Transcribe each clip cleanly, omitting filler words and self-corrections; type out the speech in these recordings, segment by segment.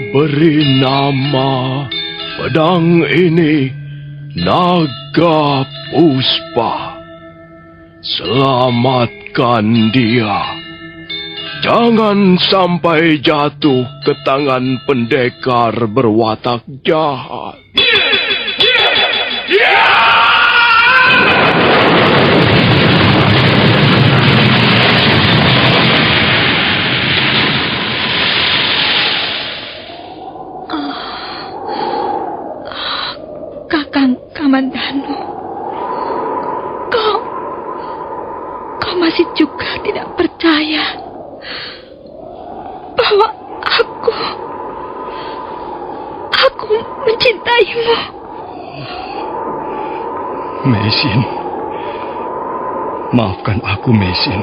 Beri nama pedang ini Naga Puspa. Selamatkan dia. Jangan sampai jatuh ke tangan pendekar berwatak jahat. Kakang Kamandanu, kau masih juga tidak percaya bahwa aku mencintaimu. Meisin, maafkan aku, Meisin.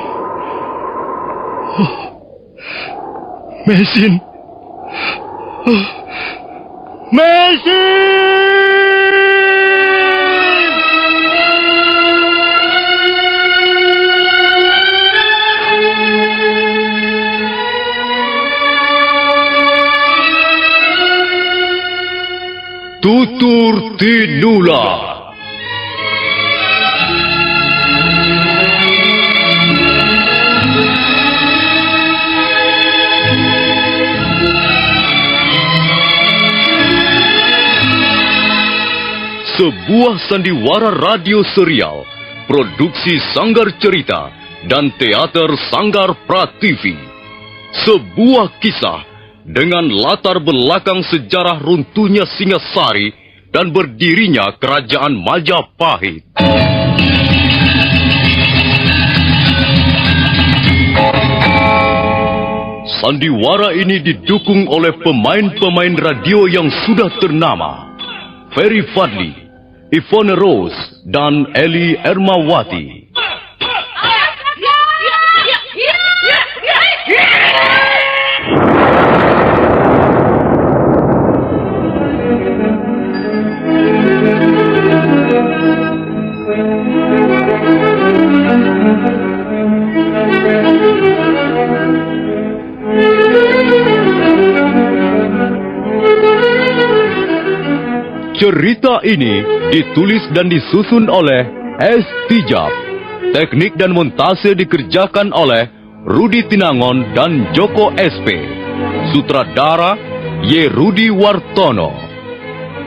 Meisin. Meisin! Tutur Tinula. Sebuah sandiwara radio serial, produksi Sanggar Cerita dan teater Sanggar Prativi. Sebuah kisah dengan latar belakang sejarah runtuhnya Singasari dan berdirinya Kerajaan Majapahit. Sandiwara ini didukung oleh pemain-pemain radio yang sudah ternama. Ferry Fadli, Ivone Rose, dan Eli Ermawati. Cerita ini ditulis dan disusun oleh S. Tijab. Teknik dan montase dikerjakan oleh Rudi Tinangon dan Joko SP. Sutradara Y. Rudi Wartono.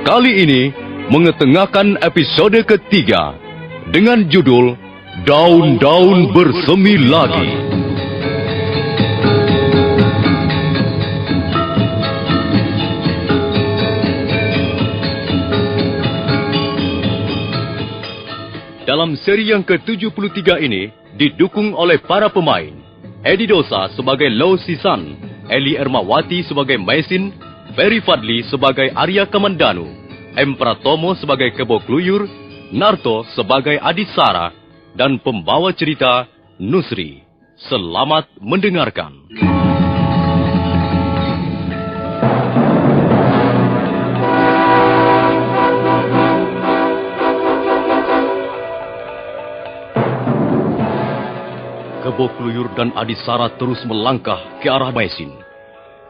Kali ini mengetengahkan episode ketiga dengan judul Daun-Daun Bersemi Lagi. Dalam seri yang ke-73 ini didukung oleh para pemain Edi Dosa sebagai Lo Sisan, Eli Ermawati sebagai Meisin, Ferry Fadli sebagai Arya Kamandanu, M. Pratomo sebagai Kebo Kluyur, Narto sebagai Adisara, dan pembawa cerita Nusri. Selamat mendengarkan. Kebo Kluyur dan Adisara terus melangkah ke arah Meisin.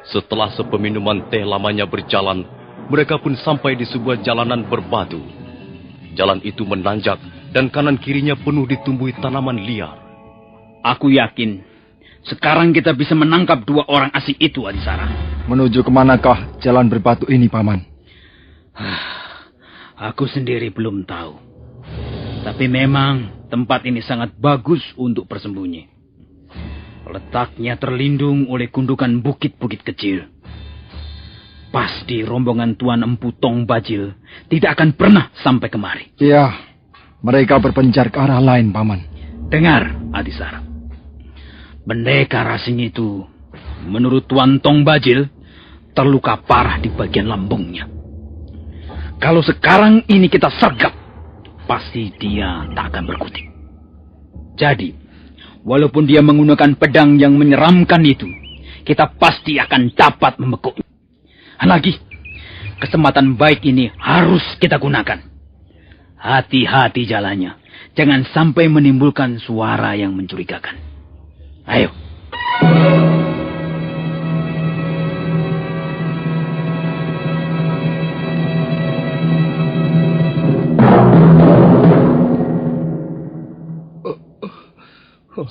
Setelah sepeminuman teh lamanya berjalan, mereka pun sampai di sebuah jalanan berbatu. Jalan itu menanjak dan kanan kirinya penuh ditumbuhi tanaman liar. Aku yakin sekarang kita bisa menangkap dua orang asing itu, Adisara. Menuju kemanakah jalan berbatu ini, Paman? Aku sendiri belum tahu. Tapi memang tempat ini sangat bagus untuk bersembunyi. Letaknya terlindung oleh gundukan bukit-bukit kecil. Pasti rombongan Tuan Empu Tong Bajil tidak akan pernah sampai kemari. Iya, mereka berpencar ke arah lain, Paman. Dengar, Adisara. Pendekar asing itu, menurut Tuan Tong Bajil, terluka parah di bagian lambungnya. Kalau sekarang ini kita sergap, pasti dia tak akan berkutik. Jadi, walaupun dia menggunakan pedang yang menyeramkan itu, kita pasti akan dapat membekuknya. Lagi, kesempatan baik ini harus kita gunakan. Hati-hati jalannya. Jangan sampai menimbulkan suara yang mencurigakan. Ayo.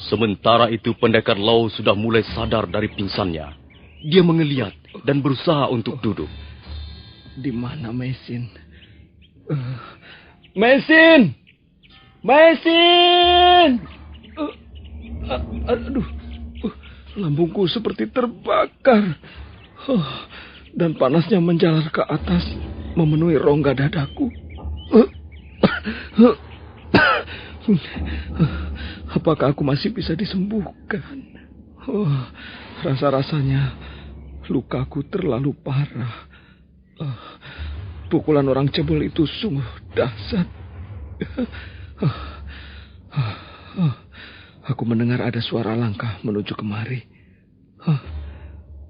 Sementara itu pendekar Lau sudah mulai sadar dari pingsannya. Dia mengeliat dan berusaha untuk duduk. Di mana Mesin? Mesin! Mesin! Aduh, lambungku seperti terbakar. Dan panasnya menjalar ke atas, memenuhi rongga dadaku. Apakah aku masih bisa disembuhkan? Rasa-rasanya lukaku terlalu parah. Pukulan orang cebol itu sungguh dahsyat. Aku mendengar ada suara langkah menuju kemari.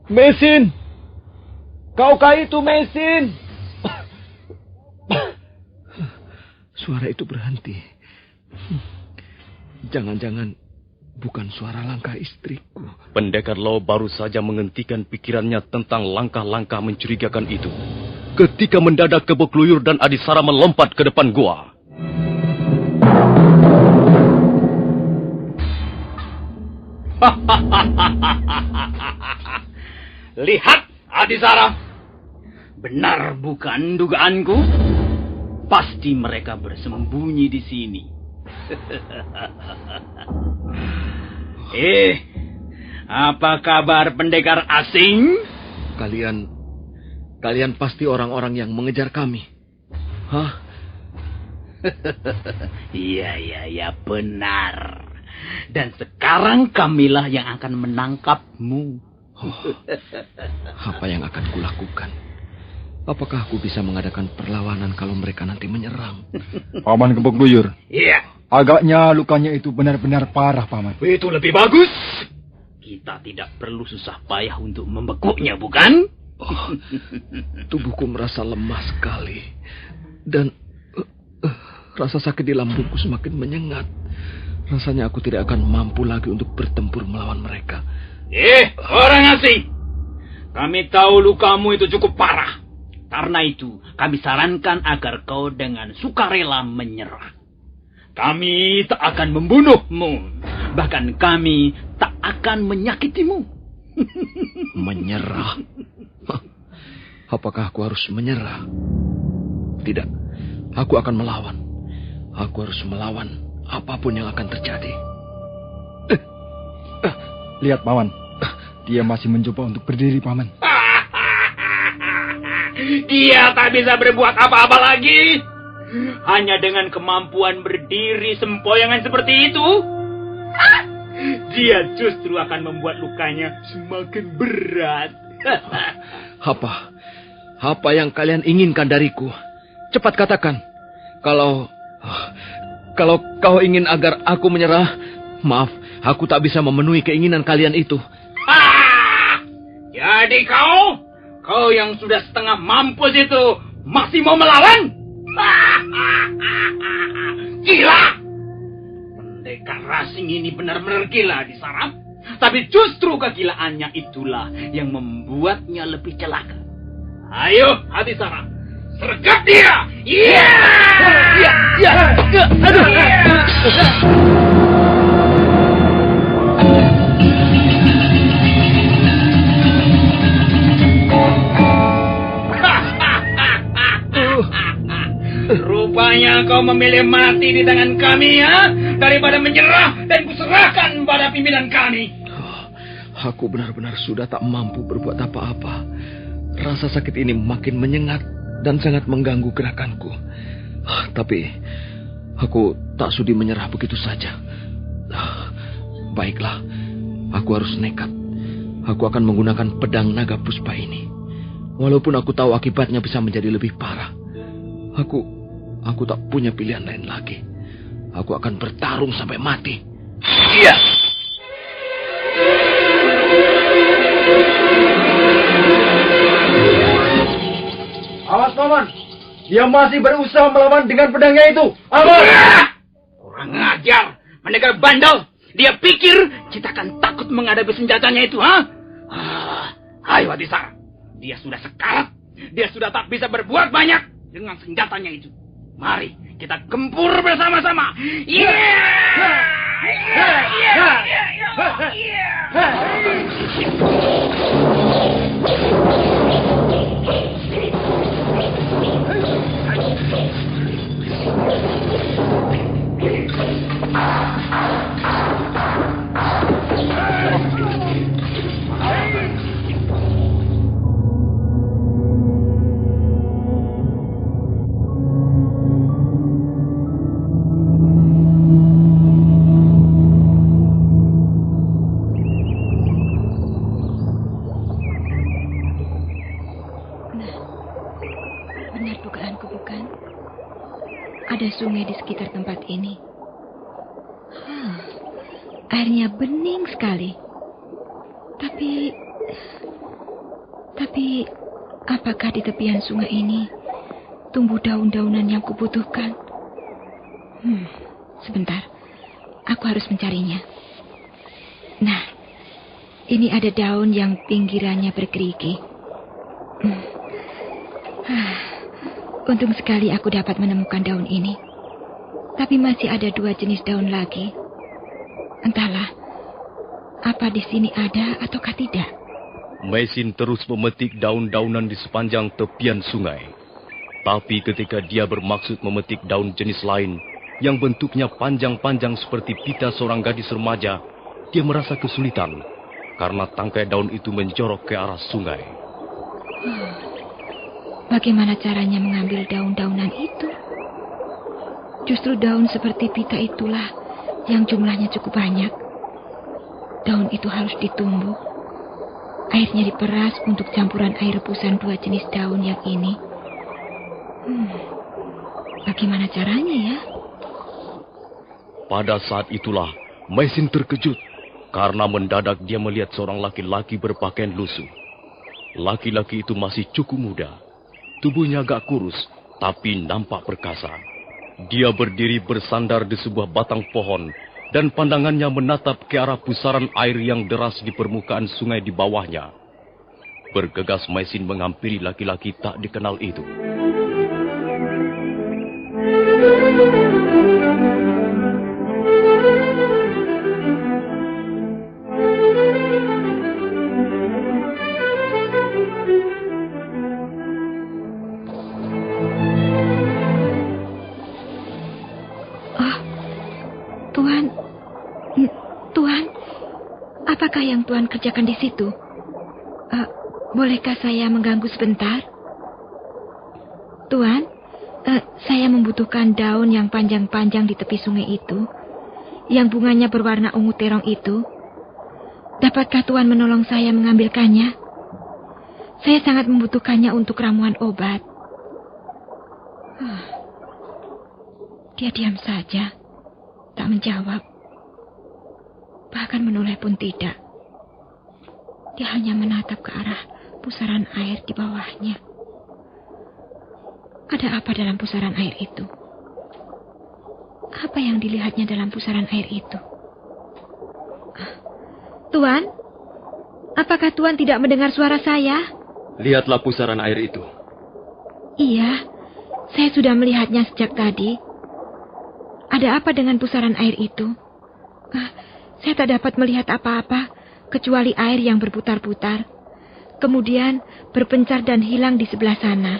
Mesin! Kaukah itu, Mesin? Suara itu berhenti. Jangan-jangan bukan suara langkah istriku. Pendekar Lau baru saja menghentikan pikirannya tentang langkah-langkah mencurigakan itu, ketika mendadak Kebo Kluyur dan Adisara melompat ke depan gua. Lihat, Adisara. Benar bukan dugaanku? Pasti mereka bersembunyi di sini. Apa kabar pendekar asing? Kalian pasti orang-orang yang mengejar kami. Hah? Iya, benar. Dan sekarang kamilah yang akan menangkapmu. Apa yang akan kulakukan? Apakah aku bisa mengadakan perlawanan kalau mereka nanti menyerang? Paman Kebo Kluyur. Iya. Agaknya lukanya itu benar-benar parah, Paman. Itu lebih bagus. Kita tidak perlu susah payah untuk membekuknya, bukan? Tubuhku merasa lemah sekali. Dan rasa sakit di lambungku semakin menyengat. Rasanya aku tidak akan mampu lagi untuk bertempur melawan mereka. Orang asing. Kami tahu lukamu itu cukup parah. Karena itu, kami sarankan agar kau dengan sukarela menyerah. Kami tak akan membunuhmu. Bahkan kami tak akan menyakitimu. Menyerah? Apakah aku harus menyerah? Tidak. Aku akan melawan. Aku harus melawan apapun yang akan terjadi. Lihat, Paman. Dia masih mencoba untuk berdiri, Paman. Dia tak bisa berbuat apa-apa lagi. Hanya dengan kemampuan berdiri sempoyongan seperti itu, dia justru akan membuat lukanya semakin berat. Apa yang kalian inginkan dariku? Cepat katakan. Kalau kau ingin agar aku menyerah, maaf, aku tak bisa memenuhi keinginan kalian itu. Jadi kau yang sudah setengah mampus itu masih mau melawan? Gila! Pendekar asing ini benar-benar gila disarap. Tapi justru kegilaannya itulah yang membuatnya lebih celaka. Ayo, Adisara, sergap dia! Iya! Aduh! Rupanya kau memilih mati di tangan kami, ya? Daripada menyerah dan kuserahkan pada pimpinan kami. Aku benar-benar sudah tak mampu berbuat apa-apa. Rasa sakit ini makin menyengat dan sangat mengganggu gerakanku. Tapi aku tak sudi menyerah begitu saja. Baiklah, aku harus nekat. Aku akan menggunakan pedang naga puspa ini. Walaupun aku tahu akibatnya bisa menjadi lebih parah. Aku tak punya pilihan lain lagi. Aku akan bertarung sampai mati. Iya. Awas, Paman. Dia masih berusaha melawan dengan pedangnya itu. Awas! Orang ngajar, pendekar bandel. Dia pikir kita akan takut menghadapi senjatanya itu, ha? Ayo, Adisara. Dia sudah sekarat. Dia sudah tak bisa berbuat banyak dengan senjatanya itu. Mari kita gempur bersama-sama. Yeah! Benar dugaanku, bukan? Ada sungai di sekitar tempat ini. Airnya bening sekali. Tapi apakah di tepian sungai ini tumbuh daun-daunan yang kubutuhkan? Sebentar. Aku harus mencarinya. Nah, ini ada daun yang pinggirannya bergerigi. Untung sekali aku dapat menemukan daun ini. Tapi masih ada 2 jenis daun lagi. Entahlah, apa di sini ada ataukah tidak? Maisin terus memetik daun-daunan di sepanjang tepian sungai. Tapi ketika dia bermaksud memetik daun jenis lain yang bentuknya panjang-panjang seperti pita seorang gadis remaja, dia merasa kesulitan karena tangkai daun itu menjorok ke arah sungai. Bagaimana caranya mengambil daun-daunan itu? Justru daun seperti pita itulah yang jumlahnya cukup banyak. Daun itu harus ditumbuk. Airnya diperas untuk campuran air rebusan 2 jenis daun yang ini. Bagaimana caranya ya? Pada saat itulah Maisin terkejut karena mendadak dia melihat seorang laki-laki berpakaian lusuh. Laki-laki itu masih cukup muda. Tubuhnya agak kurus, tapi nampak perkasa. Dia berdiri bersandar di sebuah batang pohon, dan pandangannya menatap ke arah pusaran air yang deras di permukaan sungai di bawahnya. Bergegas Maisin menghampiri laki-laki tak dikenal itu. Apakah yang Tuan kerjakan di situ? Bolehkah saya mengganggu sebentar? Tuan, saya membutuhkan daun yang panjang-panjang di tepi sungai itu, yang bunganya berwarna ungu terong itu. Dapatkah Tuan menolong saya mengambilkannya? Saya sangat membutuhkannya untuk ramuan obat. Dia diam saja, tak menjawab. Bahkan menoleh pun tidak. Dia hanya menatap ke arah pusaran air di bawahnya. Ada apa dalam pusaran air itu? Apa yang dilihatnya dalam pusaran air itu? Tuan, apakah Tuan tidak mendengar suara saya? Lihatlah pusaran air itu. Iya, saya sudah melihatnya sejak tadi. Ada apa dengan pusaran air itu? Saya tak dapat melihat apa-apa, kecuali air yang berputar-putar. Kemudian berpencar dan hilang di sebelah sana.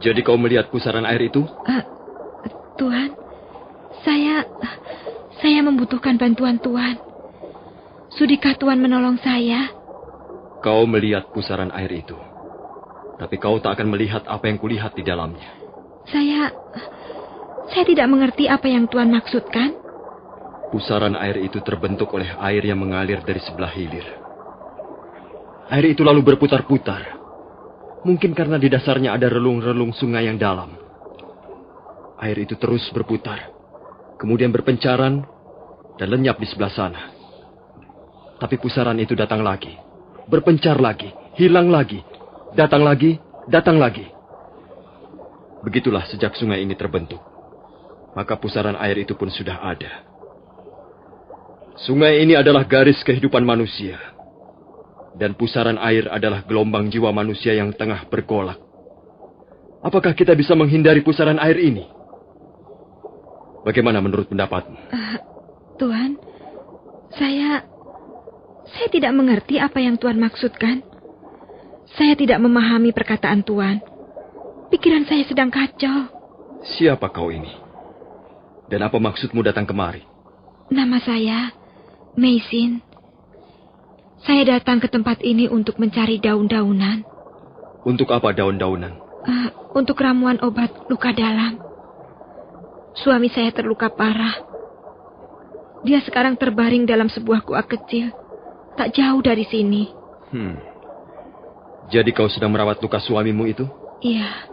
Jadi kau melihat pusaran air itu? Tuan, saya membutuhkan bantuan Tuan. Sudikah Tuan menolong saya? Kau melihat pusaran air itu. Tapi kau tak akan melihat apa yang kulihat di dalamnya. Saya tidak mengerti apa yang Tuan maksudkan. Pusaran air itu terbentuk oleh air yang mengalir dari sebelah hilir. Air itu lalu berputar-putar. Mungkin karena di dasarnya ada relung-relung sungai yang dalam. Air itu terus berputar. Kemudian berpencaran dan lenyap di sebelah sana. Tapi pusaran itu datang lagi. Berpencar lagi. Hilang lagi. Datang lagi. Datang lagi. Begitulah sejak sungai ini terbentuk. Maka pusaran air itu pun sudah ada. Sungai ini adalah garis kehidupan manusia. Dan pusaran air adalah gelombang jiwa manusia yang tengah bergolak. Apakah kita bisa menghindari pusaran air ini? Bagaimana menurut pendapatmu? Tuan, saya tidak mengerti apa yang Tuan maksudkan. Saya tidak memahami perkataan Tuan. Pikiran saya sedang kacau. Siapa kau ini? Dan apa maksudmu datang kemari? Nama saya Maisin. Saya datang ke tempat ini untuk mencari daun-daunan. Untuk apa daun-daunan? Untuk ramuan obat luka dalam. Suami saya terluka parah. Dia sekarang terbaring dalam sebuah gua kecil, tak jauh dari sini. Jadi kau sedang merawat luka suamimu itu? Iya.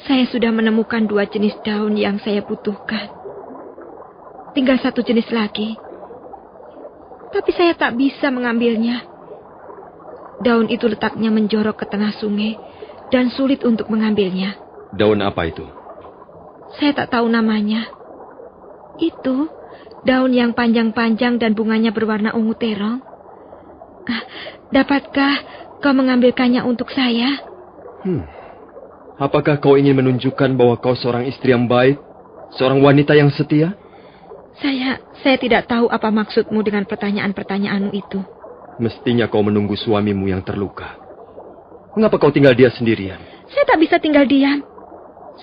Saya sudah menemukan 2 jenis daun yang saya butuhkan. Tinggal 1 jenis lagi. Tapi saya tak bisa mengambilnya. Daun itu letaknya menjorok ke tengah sungai dan sulit untuk mengambilnya. Daun apa itu? Saya tak tahu namanya. Itu daun yang panjang-panjang dan bunganya berwarna ungu terong. Dapatkah kau mengambilkannya untuk saya? Apakah kau ingin menunjukkan bahwa kau seorang istri yang baik? Seorang wanita yang setia? Saya tidak tahu apa maksudmu dengan pertanyaan-pertanyaanmu itu. Mestinya kau menunggu suamimu yang terluka. Mengapa kau tinggal dia sendirian? Saya tak bisa tinggal diam.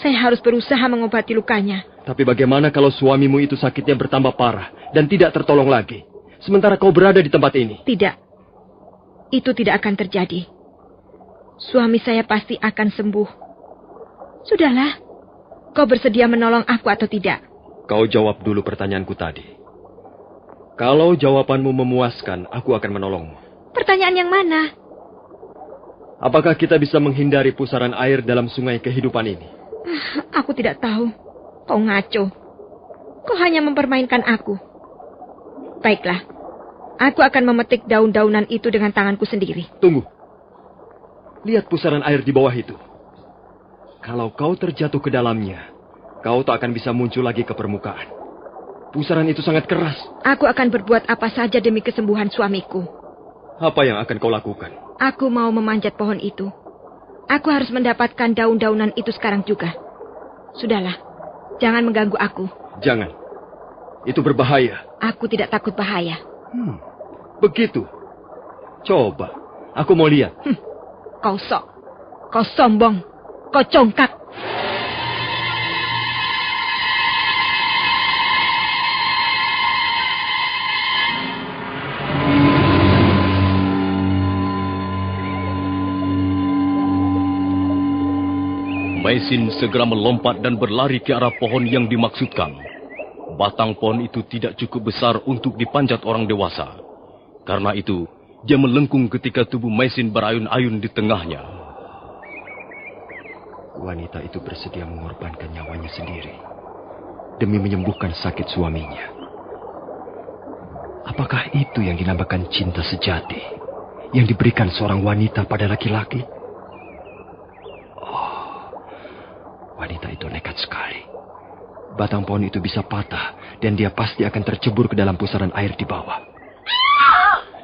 Saya harus berusaha mengobati lukanya. Tapi bagaimana kalau suamimu itu sakitnya bertambah parah dan tidak tertolong lagi? Sementara kau berada di tempat ini. Tidak. Itu tidak akan terjadi. Suami saya pasti akan sembuh. Sudahlah. Kau bersedia menolong aku atau tidak? Kau jawab dulu pertanyaanku tadi. Kalau jawabanmu memuaskan, aku akan menolongmu. Pertanyaan yang mana? Apakah kita bisa menghindari pusaran air dalam sungai kehidupan ini? Aku tidak tahu. Kau ngaco. Kau hanya mempermainkan aku. Baiklah. Aku akan memetik daun-daunan itu dengan tanganku sendiri. Tunggu. Lihat pusaran air di bawah itu. Kalau kau terjatuh ke dalamnya, kau tak akan bisa muncul lagi ke permukaan. Pusaran itu sangat keras. Aku akan berbuat apa saja demi kesembuhan suamiku. Apa yang akan kau lakukan? Aku mau memanjat pohon itu. Aku harus mendapatkan daun-daunan itu sekarang juga. Sudahlah, jangan mengganggu aku. Jangan. Itu berbahaya. Aku tidak takut bahaya. Begitu. Coba, aku mau lihat. Kau sok. Kau sombong. Kau congkak. Maisin segera melompat dan berlari ke arah pohon yang dimaksudkan. Batang pohon itu tidak cukup besar untuk dipanjat orang dewasa. Karena itu, dia melengkung ketika tubuh Maisin berayun-ayun di tengahnya. Wanita itu bersedia mengorbankan nyawanya sendiri demi menyembuhkan sakit suaminya. Apakah itu yang dinamakan cinta sejati yang diberikan seorang wanita pada laki-laki? Wanita itu nekat sekali. Batang pohon itu bisa patah dan dia pasti akan tercebur ke dalam pusaran air di bawah.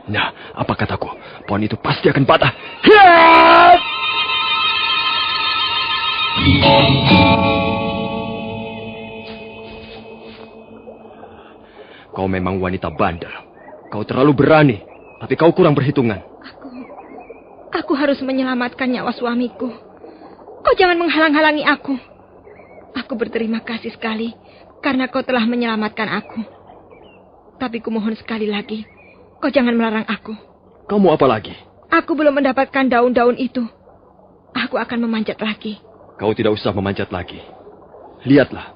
Nah, apa kataku? Pohon itu pasti akan patah. Hiat! Kau memang wanita bandel. Kau terlalu berani, tapi kau kurang perhitungan. Aku harus menyelamatkan nyawa suamiku. Kau jangan menghalang-halangi aku. Aku berterima kasih sekali karena kau telah menyelamatkan aku. Tapi kumohon sekali lagi, kau jangan melarang aku. Kamu apa lagi? Aku belum mendapatkan daun-daun itu. Aku akan memanjat lagi. Kau tidak usah memanjat lagi. Lihatlah.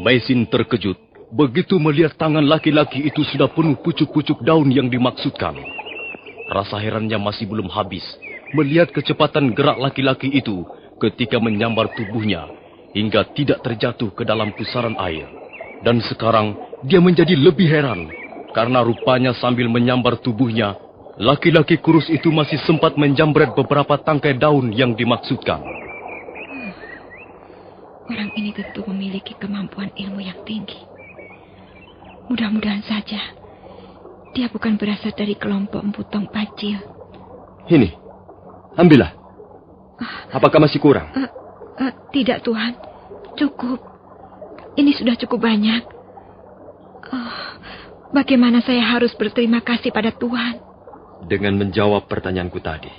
Maisin terkejut begitu melihat tangan laki-laki itu sudah penuh pucuk-pucuk daun yang dimaksudkan. Rasa herannya masih belum habis melihat kecepatan gerak laki-laki itu ketika menyambar tubuhnya hingga tidak terjatuh ke dalam pusaran air. Dan sekarang dia menjadi lebih heran karena rupanya sambil menyambar tubuhnya, laki-laki kurus itu masih sempat menjambret beberapa tangkai daun yang dimaksudkan. Orang ini tentu memiliki kemampuan ilmu yang tinggi. Mudah-mudahan saja dia bukan berasal dari kelompok Empu Tong Pacil. Ini, ambillah. Apakah masih kurang? Tidak, Tuhan. Cukup. Ini sudah cukup banyak. Bagaimana saya harus berterima kasih pada Tuhan? Dengan menjawab pertanyaanku tadi.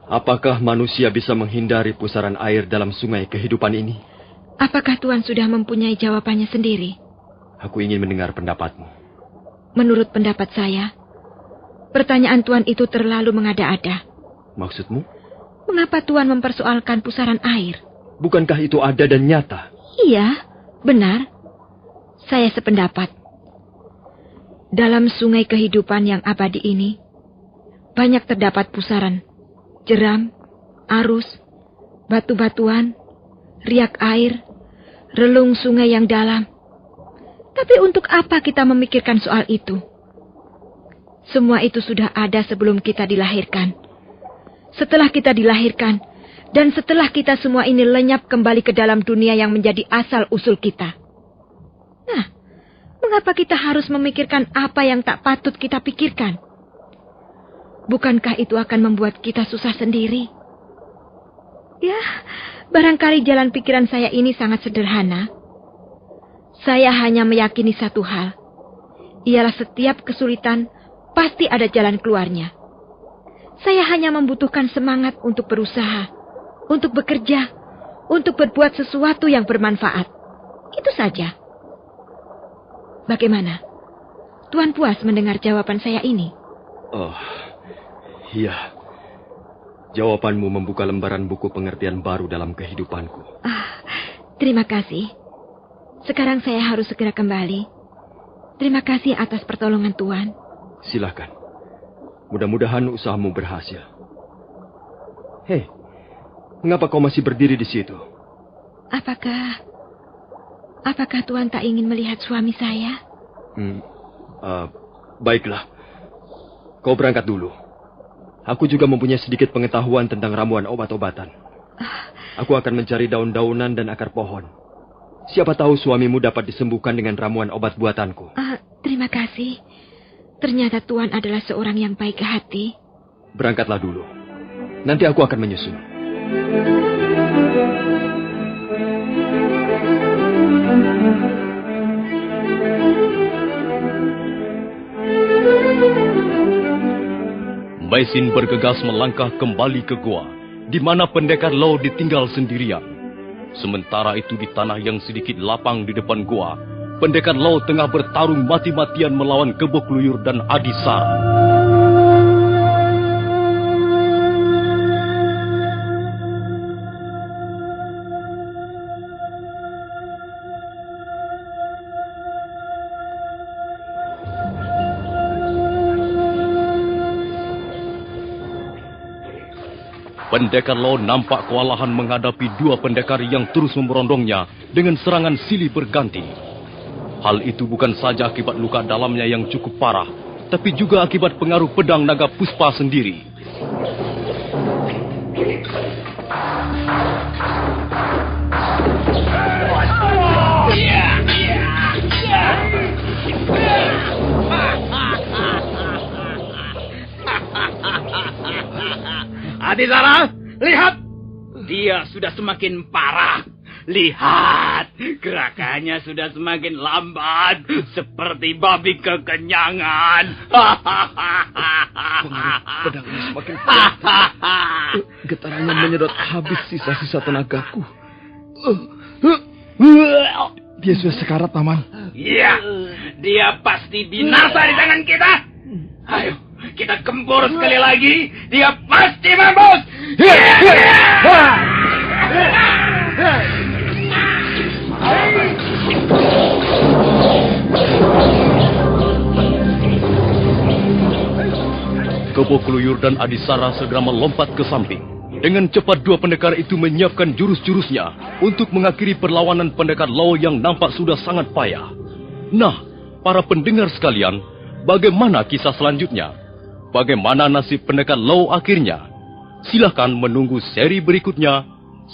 Apakah manusia bisa menghindari pusaran air dalam sungai kehidupan ini? Apakah Tuhan sudah mempunyai jawabannya sendiri? Aku ingin mendengar pendapatmu. Menurut pendapat saya, pertanyaan Tuhan itu terlalu mengada-ada. Maksudmu? Mengapa Tuhan mempersoalkan pusaran air? Bukankah itu ada dan nyata? Iya, benar. Saya sependapat. Dalam sungai kehidupan yang abadi ini, banyak terdapat pusaran, jeram, arus, batu-batuan, riak air, relung sungai yang dalam. Tapi untuk apa kita memikirkan soal itu? Semua itu sudah ada sebelum kita dilahirkan. Setelah kita dilahirkan, dan setelah kita semua ini lenyap kembali ke dalam dunia yang menjadi asal-usul kita. Nah, mengapa kita harus memikirkan apa yang tak patut kita pikirkan? Bukankah itu akan membuat kita susah sendiri? Ya, barangkali jalan pikiran saya ini sangat sederhana. Saya hanya meyakini satu hal. Ialah setiap kesulitan pasti ada jalan keluarnya. Saya hanya membutuhkan semangat untuk berusaha, untuk bekerja, untuk berbuat sesuatu yang bermanfaat. Itu saja. Bagaimana? Tuan puas mendengar jawaban saya ini? Oh, iya. Jawabanmu membuka lembaran buku pengertian baru dalam kehidupanku. Terima kasih. Sekarang saya harus segera kembali. Terima kasih atas pertolongan Tuhan. Silakan. Mudah-mudahan usahamu berhasil. Hei, mengapa kau masih berdiri di situ? Apakah Tuhan tak ingin melihat suami saya? Baiklah. Kau berangkat dulu. Aku juga mempunyai sedikit pengetahuan tentang ramuan obat-obatan. Aku akan mencari daun-daunan dan akar pohon. Siapa tahu suamimu dapat disembuhkan dengan ramuan obat buatanku. Terima kasih. Ternyata Tuhan adalah seorang yang baik hati. Berangkatlah dulu. Nanti aku akan menyusul. Maisin bergegas melangkah kembali ke gua, di mana pendekar Lo ditinggal sendirian. Sementara itu di tanah yang sedikit lapang di depan gua, pendekar Lo tengah bertarung mati-matian melawan Kebo Kluyur dan Adisara. Pendekar Lo nampak kewalahan menghadapi dua pendekar yang terus memberondongnya dengan serangan silih berganti. Hal itu bukan saja akibat luka dalamnya yang cukup parah, tapi juga akibat pengaruh pedang naga puspa sendiri. Adisara, lihat! Dia sudah semakin parah. Lihat, gerakannya sudah semakin lambat, seperti babi kekenyangan. Pedangnya semakin kuat. Getarannya menyedot habis sisa-sisa tenagaku. Dia sudah sekarat, Paman. Iya, dia pasti binasa di tangan kita. Ayo, kita gempur sekali lagi. Dia pasti mampus. Kebo Kluyur dan Adisara segera melompat ke samping. Dengan cepat dua pendekar itu menyiapkan jurus-jurusnya untuk mengakhiri perlawanan pendekar Lo yang nampak sudah sangat payah. Nah, para pendengar sekalian, bagaimana kisah selanjutnya? Bagaimana nasib pendekar Lo akhirnya? Silakan menunggu seri berikutnya.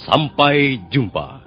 Sampai jumpa.